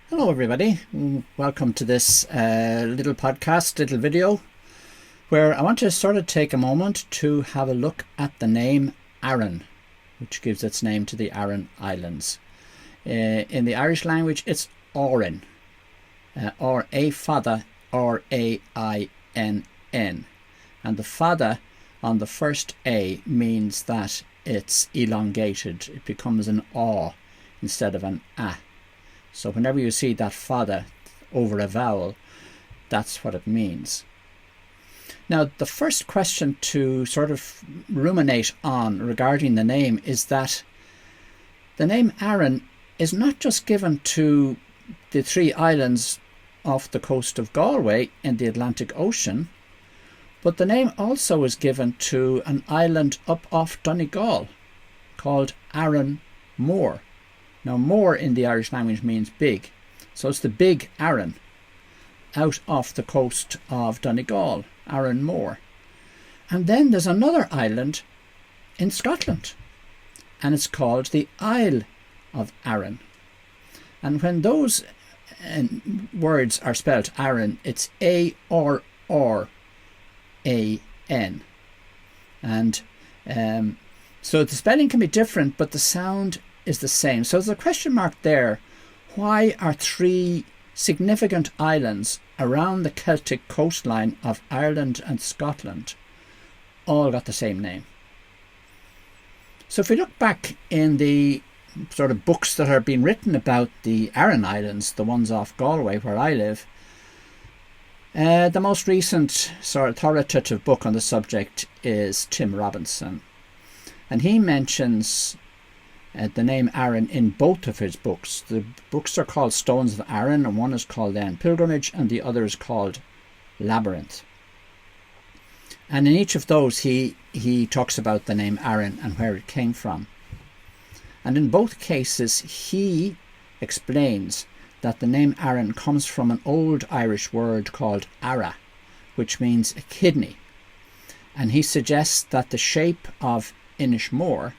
Hello everybody, welcome to this little podcast, little video, where I want to sort of take a moment to have a look at the name Arran, which gives its name to the Aran Islands. In the Irish language it's Aran, or a father, R-A-I-N-N, and the father on the first A means that it's elongated, it becomes an A instead of an A. So whenever you see that fada over a vowel, that's what it means. Now, the first question to sort of ruminate on regarding the name is that the name Arran is not just given to the three islands off the coast of Galway in the Atlantic Ocean, but the name also is given to an island up off Donegal called Arranmore. Now, more in the Irish language means big, so it's the big Arran out off the coast of Donegal, Arranmore. And then there's another island in Scotland, and it's called the Isle of Arran. And when those words are spelled Arran, it's A-R-R-A-N. And so the spelling can be different, but the sound is the same. So there's a question mark there. Why are three significant islands around the Celtic coastline of Ireland and Scotland all got the same name? So if we look back in the sort of books that are being written about the Aran Islands, the ones off Galway where I live, the most recent sort of authoritative book on the subject is Tim Robinson, and he mentions the name Arran in both of his books. The books are called Stones of Arran, and one is called then Pilgrimage and the other is called Labyrinth. And in each of those he talks about the name Arran and where it came from. And in both cases he explains that the name Arran comes from an old Irish word called ara, which means a kidney. And he suggests that the shape of Inishmore,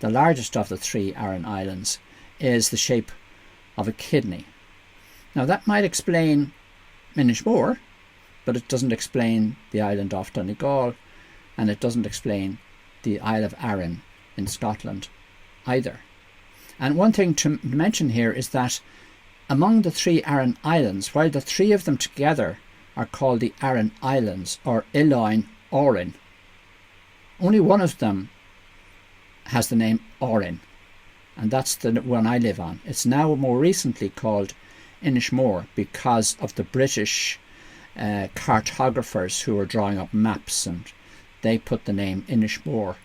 the largest of the three Aran Islands, is the shape of a kidney. Now that might explain Inishmore, but it doesn't explain the island off Donegal, and it doesn't explain the Isle of Arran in Scotland either. And one thing to mention here is that among the three Aran Islands, while the three of them together are called the Aran Islands, or Isle of Arran, only one of them has the name Arran, and that's the one I live on. It's now more recently called Inishmore because of the British cartographers who were drawing up maps, and they put the name Inishmore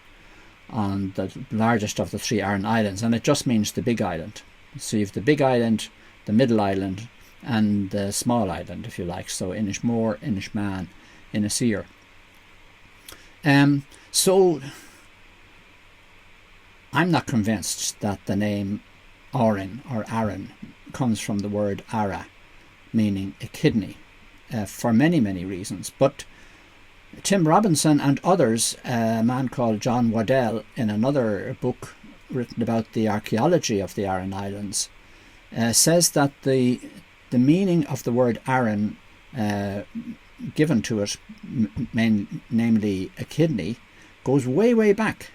on the largest of the three Aran Islands, and it just means the big island. So you have the big island, the middle island, and the small island, if you like. So Inishmore, Inishman, Inisir. So I'm not convinced that the name Arran or Arran comes from the word ara, meaning a kidney, for many, many reasons. But Tim Robinson and others, a man called John Waddell, in another book written about the archaeology of the Aran Islands, says that the meaning of the word Arran given to it, namely a kidney, goes way, way back.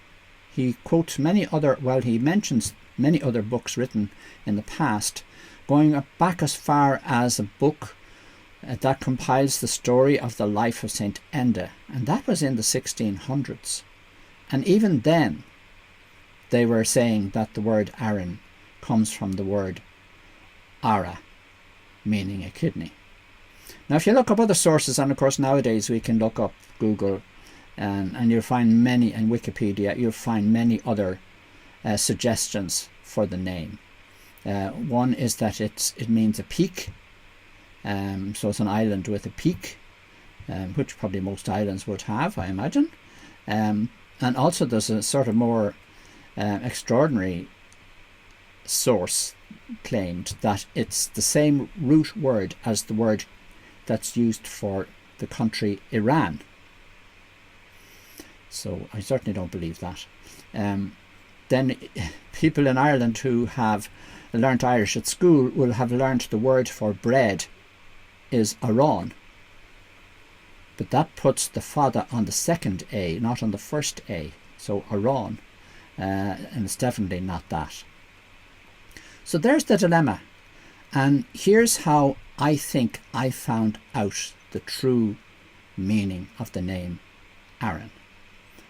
He quotes he mentions many other books written in the past, going back as far as a book that compiles the story of the life of St. Enda, and that was in the 1600s. And even then, they were saying that the word Arran comes from the word ara, meaning a kidney. Now, if you look up other sources, and of course nowadays we can look up Google, and you'll find many, and Wikipedia, you'll find many other suggestions for the name. One is that it means a peak, so it's an island with a peak, which probably most islands would have, I imagine. And also there's a sort of more extraordinary source claimed that it's the same root word as the word that's used for the country Iran. So I certainly don't believe that. Then people in Ireland who have learnt Irish at school will have learnt the word for bread is Aran. But that puts the fada on the second A, not on the first A. So Aran, and it's definitely not that. So there's the dilemma. And here's how I think I found out the true meaning of the name Aran.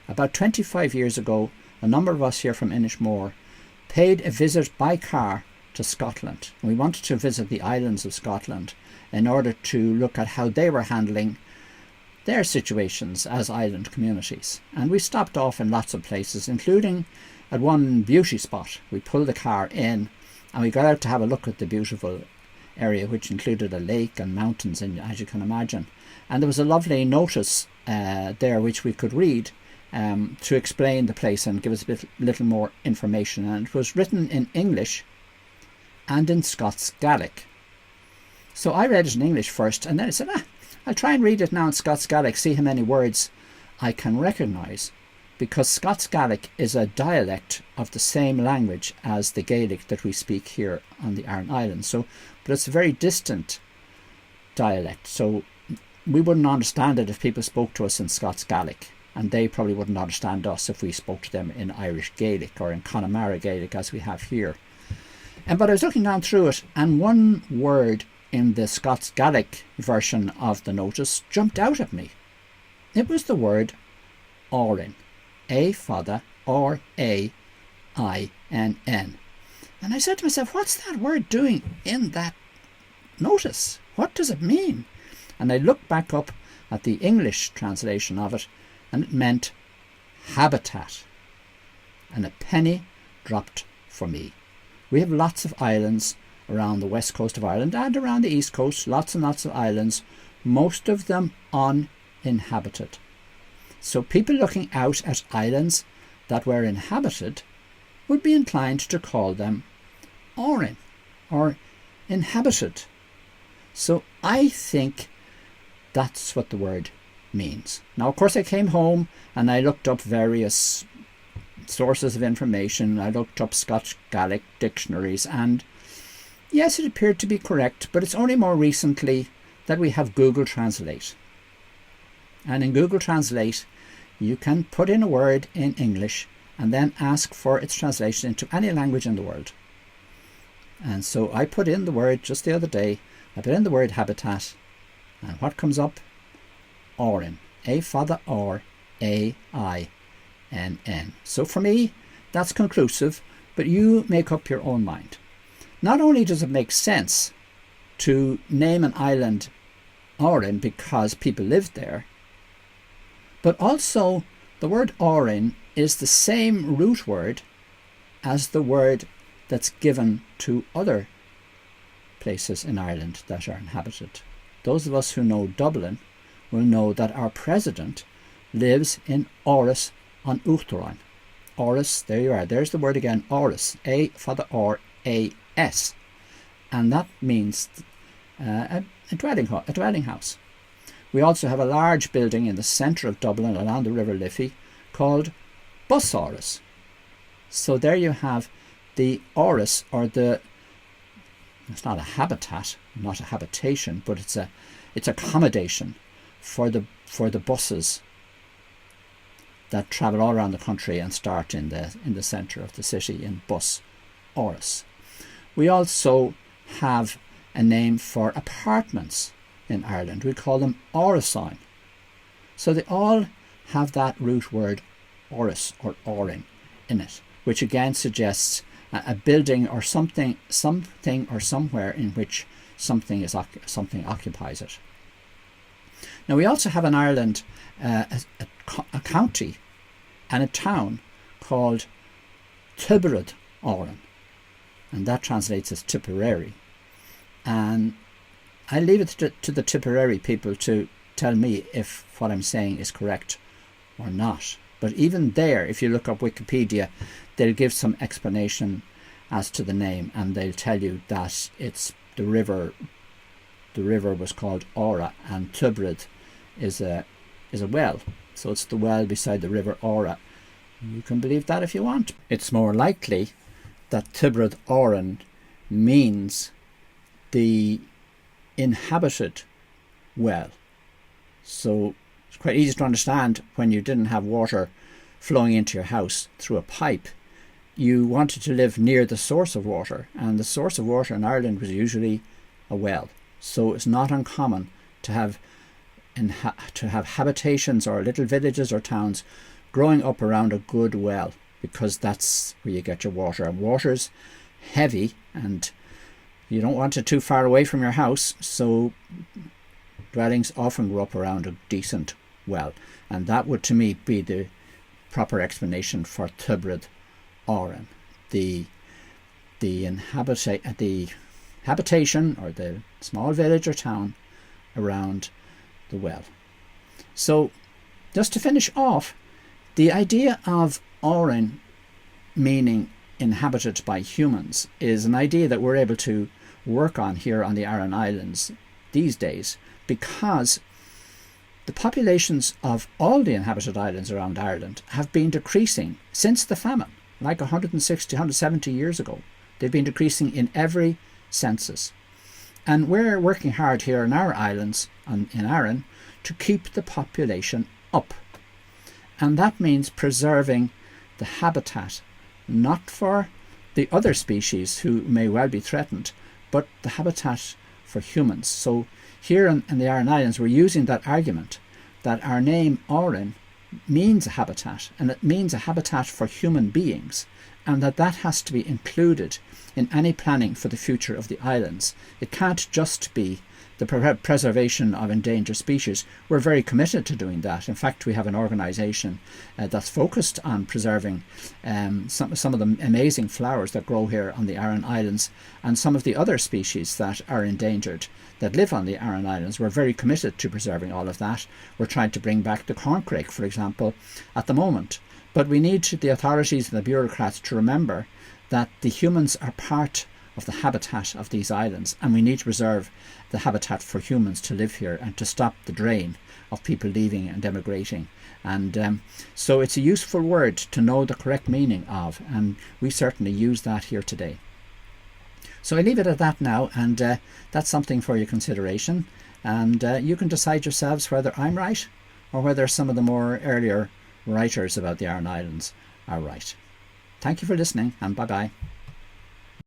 About 25 years ago, a number of us here from Arranmore paid a visit by car to Scotland. We wanted to visit the islands of Scotland in order to look at how they were handling their situations as island communities. And we stopped off in lots of places, including at one beauty spot. We pulled the car in and we got out to have a look at the beautiful area, which included a lake and mountains, as you can imagine. And there was a lovely notice there which we could read to explain the place and give us a little more information. And it was written in English and in Scots Gaelic. So I read it in English first, and then I said, I'll try and read it now in Scots Gaelic, see how many words I can recognise, because Scots Gaelic is a dialect of the same language as the Gaelic that we speak here on the Aran Islands. But it's a very distant dialect, so we wouldn't understand it if people spoke to us in Scots Gaelic, and they probably wouldn't understand us if we spoke to them in Irish Gaelic or in Connemara Gaelic as we have here. But I was looking down through it, and one word in the Scots Gaelic version of the notice jumped out at me. It was the word Aran, A fada R-A-I-N-N. And I said to myself, what's that word doing in that notice? What does it mean? And I looked back up at the English translation of it, and it meant habitat. And a penny dropped for me. We have lots of islands around the west coast of Ireland and around the east coast, lots and lots of islands, most of them uninhabited. So people looking out at islands that were inhabited would be inclined to call them Aran, or inhabited. So I think that's what the word means. Now, of course, I came home and I looked up various sources of information. I looked up Scotch Gaelic dictionaries, and yes, it appeared to be correct, but it's only more recently that we have Google Translate. And in Google Translate, you can put in a word in English and then ask for its translation into any language in the world. And so I put in the word just the other day, I put in the word habitat, and what comes up? Aran. A fada R-A-I-N-N. So for me, that's conclusive, but you make up your own mind. Not only does it make sense to name an island Aran because people lived there, but also the word Aran is the same root word as the word that's given to other places in Ireland that are inhabited. Those of us who know Dublin will know that our president lives in Áras an Uachtaráin. Áras, there you are, there's the word again, Áras, A fada R-A-S, and that means a dwelling house. We also have a large building in the centre of Dublin along the River Liffey called Bus Áras. So there you have the Áras, or it's not a habitat, not a habitation, but it's accommodation for the buses that travel all around the country and start in the centre of the city in Bus Áras. We also have a name for apartments in Ireland. We call them árasáin. So they all have that root word áras or áran in it, which again suggests a building or something or somewhere in which something occupies it. Now we also have in Ireland a county and a town called Tipperary Aran, and that translates as Tipperary. And I leave it to the Tipperary people to tell me if what I'm saying is correct or not. But even there, if you look up Wikipedia, they'll give some explanation as to the name, and they'll tell you that it's the river. The river was called Ora, and Tybrid is a well. So it's the well beside the river Ora. You can believe that if you want. It's more likely that Tybrid Aran means the inhabited well. So it's quite easy to understand when you didn't have water flowing into your house through a pipe. You wanted to live near the source of water, and the source of water in Ireland was usually a well. So it's not uncommon to have habitations or little villages or towns growing up around a good well, because that's where you get your water. And water's heavy, and you don't want it too far away from your house, so dwellings often grow up around a decent well. And that would, to me, be the proper explanation for Tubrad Aran, the habitation or the small village or town around the well. So just to finish off, the idea of Aran meaning inhabited by humans is an idea that we're able to work on here on the Aran Islands these days, because the populations of all the inhabited islands around Ireland have been decreasing since the famine, like 160, 170 years ago. They've been decreasing in every census. And we're working hard here in our islands, in Arran, to keep the population up. And that means preserving the habitat, not for the other species who may well be threatened, but the habitat for humans. So here in the Aran Islands, we're using that argument that our name Aran means a habitat, and it means a habitat for human beings, and that has to be included in any planning for the future of the islands. It can't just be the preservation of endangered species. We're very committed to doing that. In fact, we have an organisation that's focused on preserving some of the amazing flowers that grow here on the Aran Islands, and some of the other species that are endangered that live on the Aran Islands. We're very committed to preserving all of that. We're trying to bring back the corncrake, for example, at the moment. But we need the authorities and the bureaucrats to remember that the humans are part of the habitat of these islands, and we need to preserve the habitat for humans to live here and to stop the drain of people leaving and emigrating. And so it's a useful word to know the correct meaning of, and we certainly use that here today. So I leave it at that now, and that's something for your consideration, and you can decide yourselves whether I'm right or whether some of the more earlier writers about the Aran Islands are right. Thank you for listening, and bye-bye.